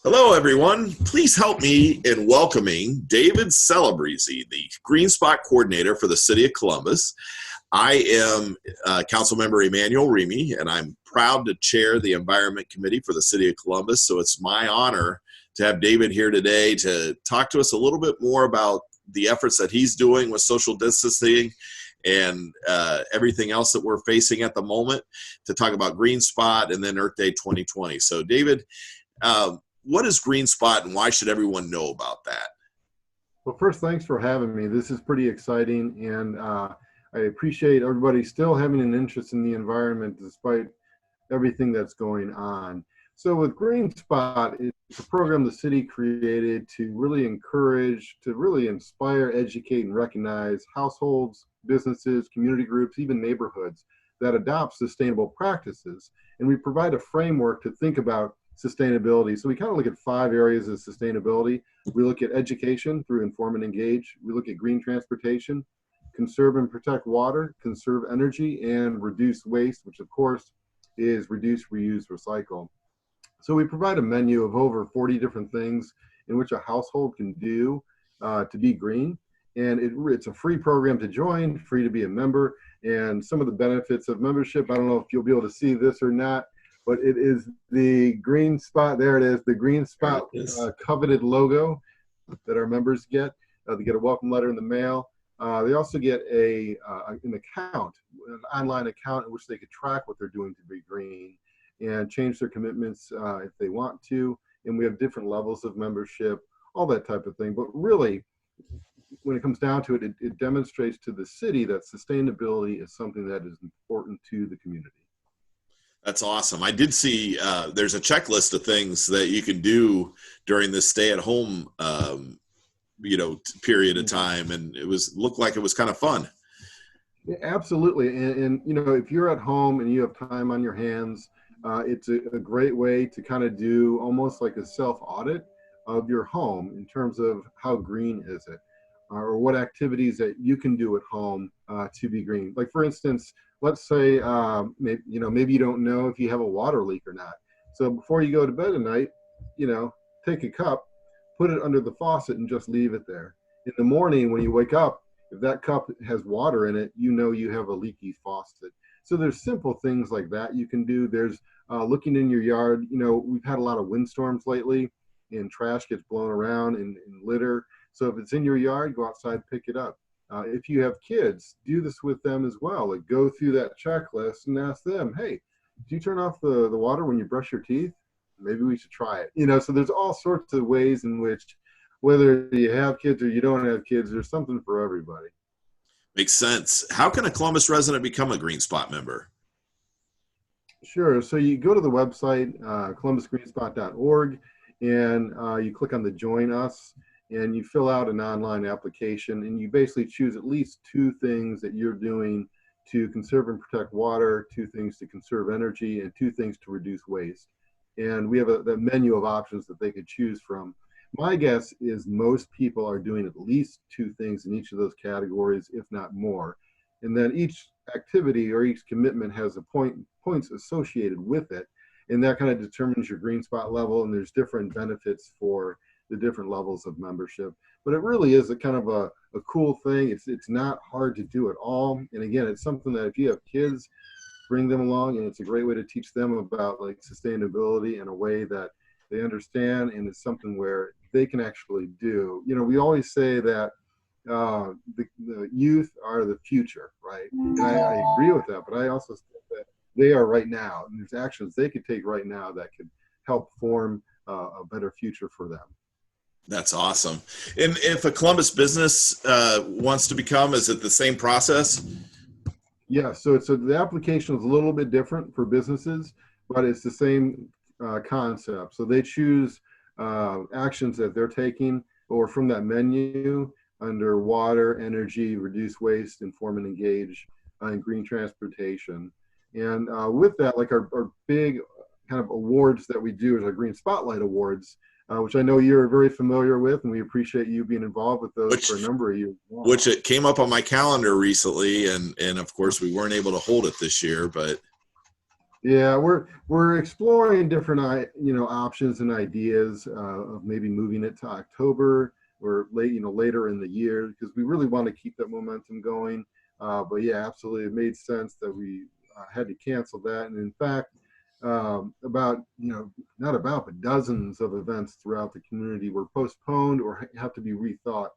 Hello, everyone. Please help me in welcoming David Celebrezze, the GreenSpot coordinator for the City of Columbus. I am Councilmember Emmanuel Remy, and I'm proud to chair the Environment Committee for the City of Columbus. So it's my honor to have David here today to talk to us a little bit more about the efforts that he's doing with social distancing and everything else that we're facing at the moment, to talk about GreenSpot and then Earth Day 2020. So David, what is GreenSpot and why should everyone know about that? Well, first, thanks for having me. This is pretty exciting, and I appreciate everybody still having an interest in the environment despite everything that's going on. So with GreenSpot, it's a program the city created to really encourage, to really inspire, educate, and recognize households, businesses, community groups, even neighborhoods that adopt sustainable practices. And we provide a framework to think about sustainability. So we kind of look at 5 areas of sustainability. We look at education through inform and engage. We look at green transportation, conserve and protect water, conserve energy, and reduce waste, which of course is reduce, reuse, recycle. So we provide a menu of over 40 different things in which a household can do to be green. And it's a free program to join, free to be a member. And some of the benefits of membership, I don't know if you'll be able to see this or not, but it is the GreenSpot, there it is, the GreenSpot coveted logo that our members get. They get a welcome letter in the mail. They also get an account, an online account in which they could track what they're doing to be green and change their commitments if they want to. And we have different levels of membership, all that type of thing. But really, when it comes down to it, it demonstrates to the city that sustainability is something that is important to the community. That's awesome. I did see there's a checklist of things that you can do during this stay-at-home, period of time, and looked like it was kind of fun. Yeah, absolutely. And if you're at home and you have time on your hands, it's a great way to kind of do almost like a self-audit of your home in terms of how green is it, or what activities that you can do at home to be green. Like for instance, let's say maybe you don't know if you have a water leak or not. So before you go to bed at night, take a cup, put it under the faucet, and just leave it there. In the morning when you wake up, if that cup has water in it, you have a leaky faucet. So there's simple things like that you can do. There's looking in your yard. We've had a lot of windstorms lately, and trash gets blown around in litter. So if it's in your yard, go outside, pick it up. If you have kids, do this with them as well. Like go through that checklist and ask them, hey, do you turn off the water when you brush your teeth? Maybe we should try it. So there's all sorts of ways in which, whether you have kids or you don't have kids, there's something for everybody. Makes sense. How can a Columbus resident become a GreenSpot member? Sure. So you go to the website, columbus.gov, and you click on the Join Us, and you fill out an online application, and you basically choose at least 2 things that you're doing to conserve and protect water, 2 things to conserve energy, and 2 things to reduce waste. And we have a menu of options that they could choose from. My guess is most people are doing at least 2 things in each of those categories, if not more. And then each activity or each commitment has points associated with it. And that kind of determines your GreenSpot level, and there's different benefits for the different levels of membership. But it really is a kind of a cool thing. It's not hard to do at all. And again, it's something that if you have kids, bring them along, and it's a great way to teach them about like sustainability in a way that they understand, and it's something where they can actually do. We always say that the youth are the future, right? And I agree with that, but I also think that they are right now, and there's actions they could take right now that could help form a better future for them. That's awesome. And if a Columbus business wants to become, is it the same process? Yeah, so the application is a little bit different for businesses, but it's the same concept. So they choose actions that they're taking, or from that menu under water, energy, reduce waste, inform and engage, and green transportation. And with that, like our big kind of awards that we do is our Green Spotlight Awards, which I know you're very familiar with, and we appreciate you being involved with those for a number of years. Which it came up on my calendar recently, and of course we weren't able to hold it this year, but Yeah, we're exploring different options and ideas of maybe moving it to October or later in the year because we really want to keep that momentum going. But yeah, absolutely, it made sense that we had to cancel that. And in fact, about not about but dozens of events throughout the community were postponed or have to be rethought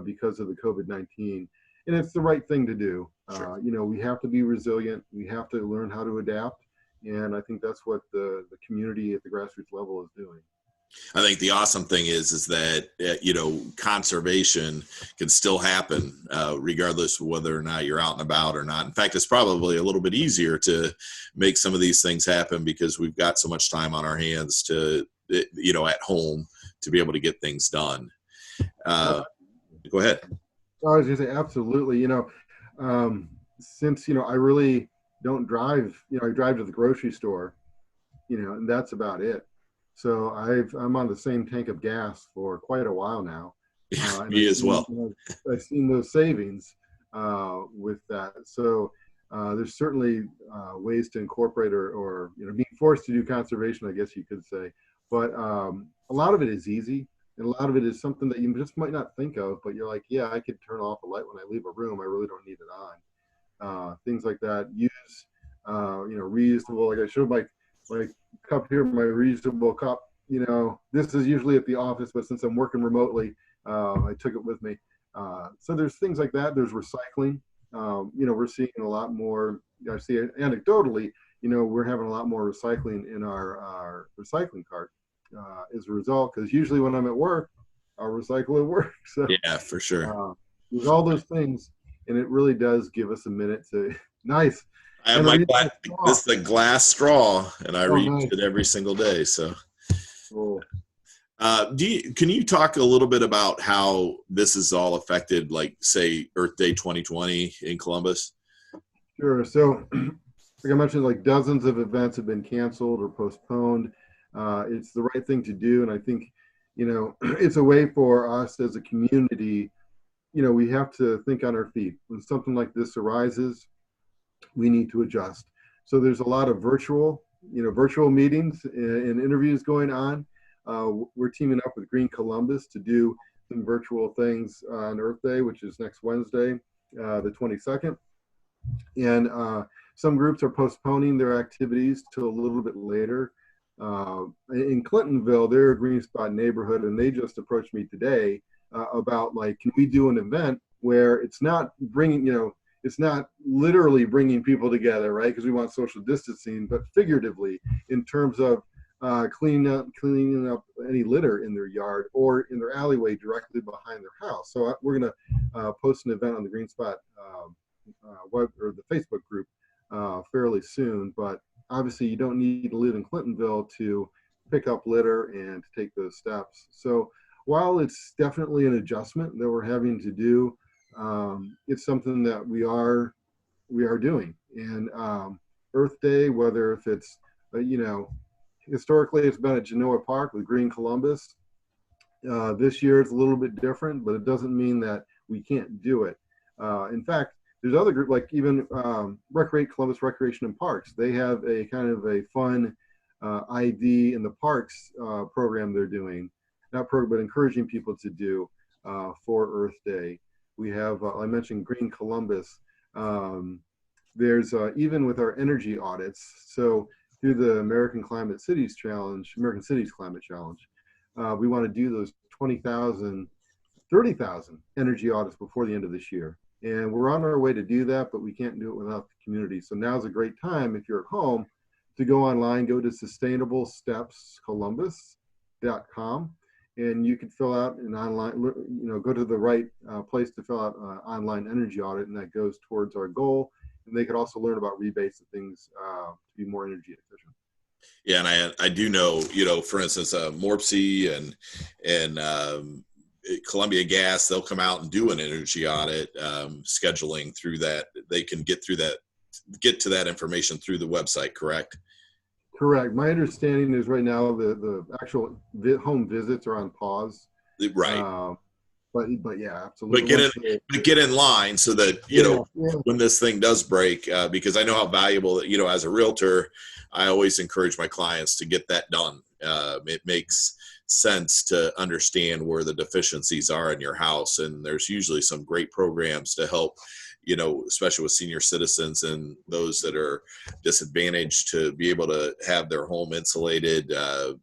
because of the COVID-19. And it's the right thing to do. Sure. We have to be resilient. We have to learn how to adapt. And I think that's what the community at the grassroots level is doing. I think the awesome thing is that conservation can still happen regardless of whether or not you're out and about or not. In fact, it's probably a little bit easier to make some of these things happen because we've got so much time on our hands to at home to be able to get things done. Go ahead. I was going to say absolutely. Since I really don't drive. I drive to the grocery store, and that's about it. So I'm on the same tank of gas for quite a while now. And Me as well. I've seen those savings with that. So there's certainly ways to incorporate or being forced to do conservation, I guess you could say. But a lot of it is easy. And a lot of it is something that you just might not think of, but you're like, yeah, I could turn off a light when I leave a room. I really don't need it on. Things like that. Use, reusable. Like I showed my cup here, my reusable cup. This is usually at the office, but since I'm working remotely, I took it with me. So there's things like that. There's recycling. We're seeing a lot more. I see it anecdotally. We're having a lot more recycling in our recycling cart as a result. Because usually when I'm at work, I'll recycle at work. So yeah, for sure. There's all those things, and it really does give us a minute to nice. I have this is a glass straw, and I reuse it every single day. So, cool. Can you talk a little bit about how this is all affected, like say Earth Day 2020 in Columbus? Sure. So, like I mentioned, like dozens of events have been canceled or postponed. It's the right thing to do, and I think it's a way for us as a community. We have to think on our feet when something like this arises. We need to adjust. So there's a lot of virtual meetings and interviews going on. We're teaming up with Green Columbus to do some virtual things on Earth Day, which is next Wednesday, the 22nd. And some groups are postponing their activities to a little bit later. In Clintonville, they're a GreenSpot neighborhood, and they just approached me today about can we do an event where it's not it's not literally bringing people together, right? Because we want social distancing, but figuratively in terms of cleaning up any litter in their yard or in their alleyway directly behind their house. So we're going to post an event on the GreenSpot web or the Facebook group fairly soon. But obviously, you don't need to live in Clintonville to pick up litter and to take those steps. So while it's definitely an adjustment that we're having to do, it's something that we are doing. And Earth Day, whether if it's historically it's been at Genoa Park with Green Columbus. This year it's a little bit different, but it doesn't mean that we can't do it. In fact, there's other groups like even Columbus Recreation and Parks. They have a kind of a fun ID in the parks program they're doing, not program, but encouraging people to do for Earth Day. We have, I mentioned Green Columbus. There's even with our energy audits. So through the American Cities Climate Challenge, we want to do those 20,000, 30,000 energy audits before the end of this year. And we're on our way to do that, but we can't do it without the community. So now's a great time if you're at home to go online, go to sustainablestepscolumbus.com. And you can fill out an online, go to the right place to fill out an online energy audit, and that goes towards our goal. And they could also learn about rebates and things to be more energy efficient. Yeah, and I do know, for instance, Morpsey and Columbia Gas, they'll come out and do an energy audit, scheduling through that. They can get to that information through the website, correct? Correct. My understanding is right now the actual home visits are on pause. Right. but yeah, but absolutely. get in line so that when this thing does break, because I know how valuable, as a realtor, I always encourage my clients to get that done. It makes sense to understand where the deficiencies are in your house, and there's usually some great programs to help, especially with senior citizens and those that are disadvantaged, to be able to have their home insulated, a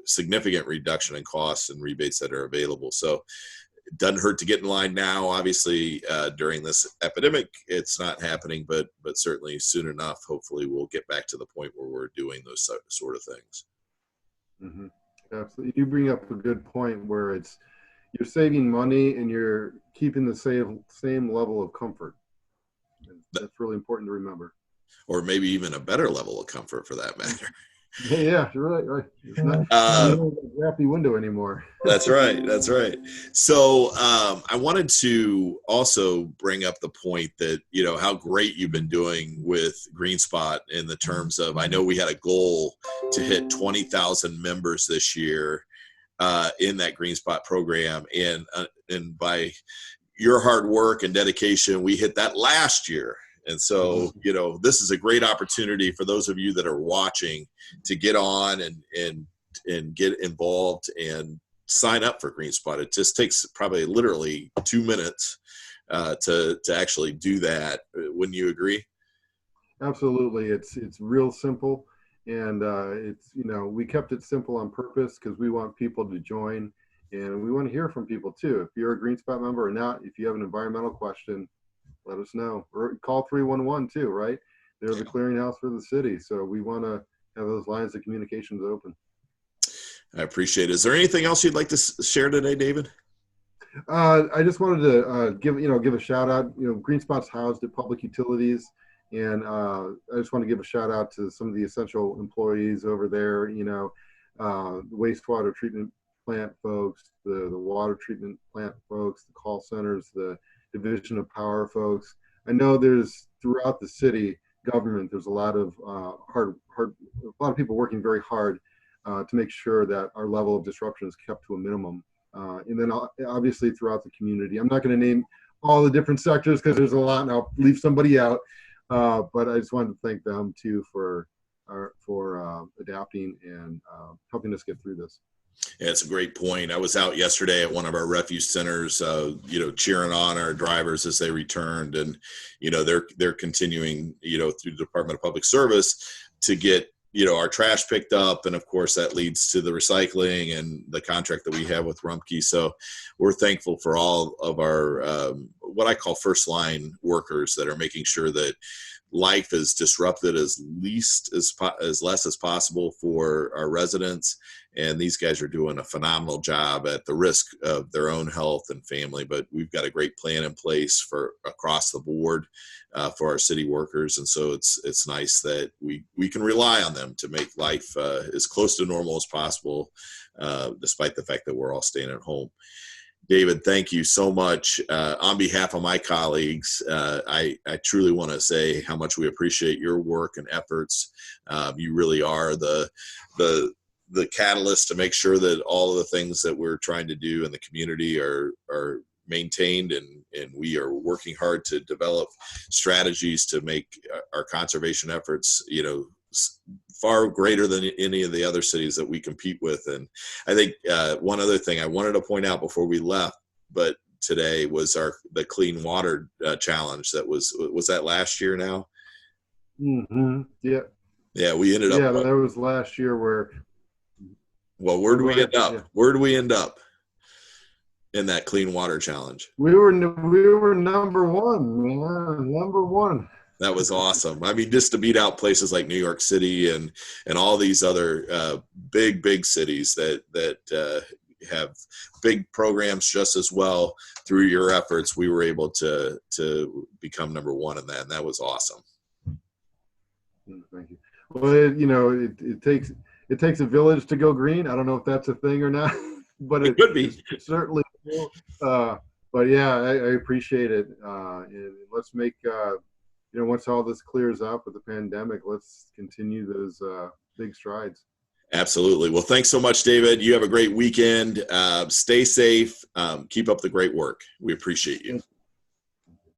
significant reduction in costs and rebates that are available. So it doesn't hurt to get in line now. Obviously, during this epidemic, it's not happening, but certainly soon enough, hopefully we'll get back to the point where we're doing those sort of things. Mm-hmm. Absolutely. You bring up a good point where you're saving money and you're keeping the same level of comfort. That's really important to remember. Or maybe even a better level of comfort, for that matter. Yeah, you're right. It's not a drafty window anymore. That's right. So I wanted to also bring up the point that, how great you've been doing with GreenSpot in the terms of, I know we had a goal to hit 20,000 members this year in that GreenSpot program. And by your hard work and dedication, we hit that last year. And so, this is a great opportunity for those of you that are watching to get on and get involved and sign up for GreenSpot. It just takes probably literally 2 minutes to actually do that. Wouldn't you agree? Absolutely. It's real simple. And we kept it simple on purpose because we want people to join, and we want to hear from people too. If you're a GreenSpot member or not, if you have an environmental question, let us know, or call 311 too, right? They're the clearinghouse for the city. So we want to have those lines of communications open. I appreciate it. Is there anything else you'd like to share today, David? I just wanted to give a shout out. GreenSpot's housed at Public Utilities, and I just want to give a shout out to some of the essential employees over there. The wastewater treatment plant folks, the water treatment plant folks, the call centers, the division of power folks. I know there's throughout the city government, there's a lot of a lot of people working very hard to make sure that our level of disruption is kept to a minimum. And then obviously throughout the community. I'm not going to name all the different sectors because there's a lot, and I'll leave somebody out. But I just wanted to thank them too for adapting and helping us get through this. Yeah, it's a great point. I was out yesterday at one of our refuse centers, cheering on our drivers as they returned, and they're continuing, through the Department of Public Service to get our trash picked up, and of course that leads to the recycling and the contract that we have with Rumpke. So we're thankful for all of our what I call first line workers that are making sure that life is disrupted as less as possible for our residents. And these guys are doing a phenomenal job at the risk of their own health and family. But we've got a great plan in place for across the board for our city workers. And so it's nice that we can rely on them to make life as close to normal as possible, despite the fact that we're all staying at home. David, thank you so much. On behalf of my colleagues, I truly want to say how much we appreciate your work and efforts. You really are the catalyst to make sure that all of the things that we're trying to do in the community are maintained, and we are working hard to develop strategies to make our conservation efforts, far greater than any of the other cities that we compete with. And I think one other thing I wanted to point out before we left, but today, was the clean water challenge. That was that last year now? Mm-hmm. Yeah, we ended up. Yeah, that was last year. Where do we end up? Yeah. Where do we end up in that clean water challenge? We were number one, man. Number one. That was awesome. I mean, just to beat out places like New York City and all these other big cities that have big programs just as well. Through your efforts, we were able to become number one in that, and that was awesome. Thank you. Well, it takes a village to go green. I don't know if that's a thing or not, but it could be. It certainly will. But yeah, I appreciate it. And let's make once all this clears up with the pandemic, let's continue those big strides. Absolutely. Well, thanks so much, David. You have a great weekend. Stay safe. Keep up the great work. We appreciate you.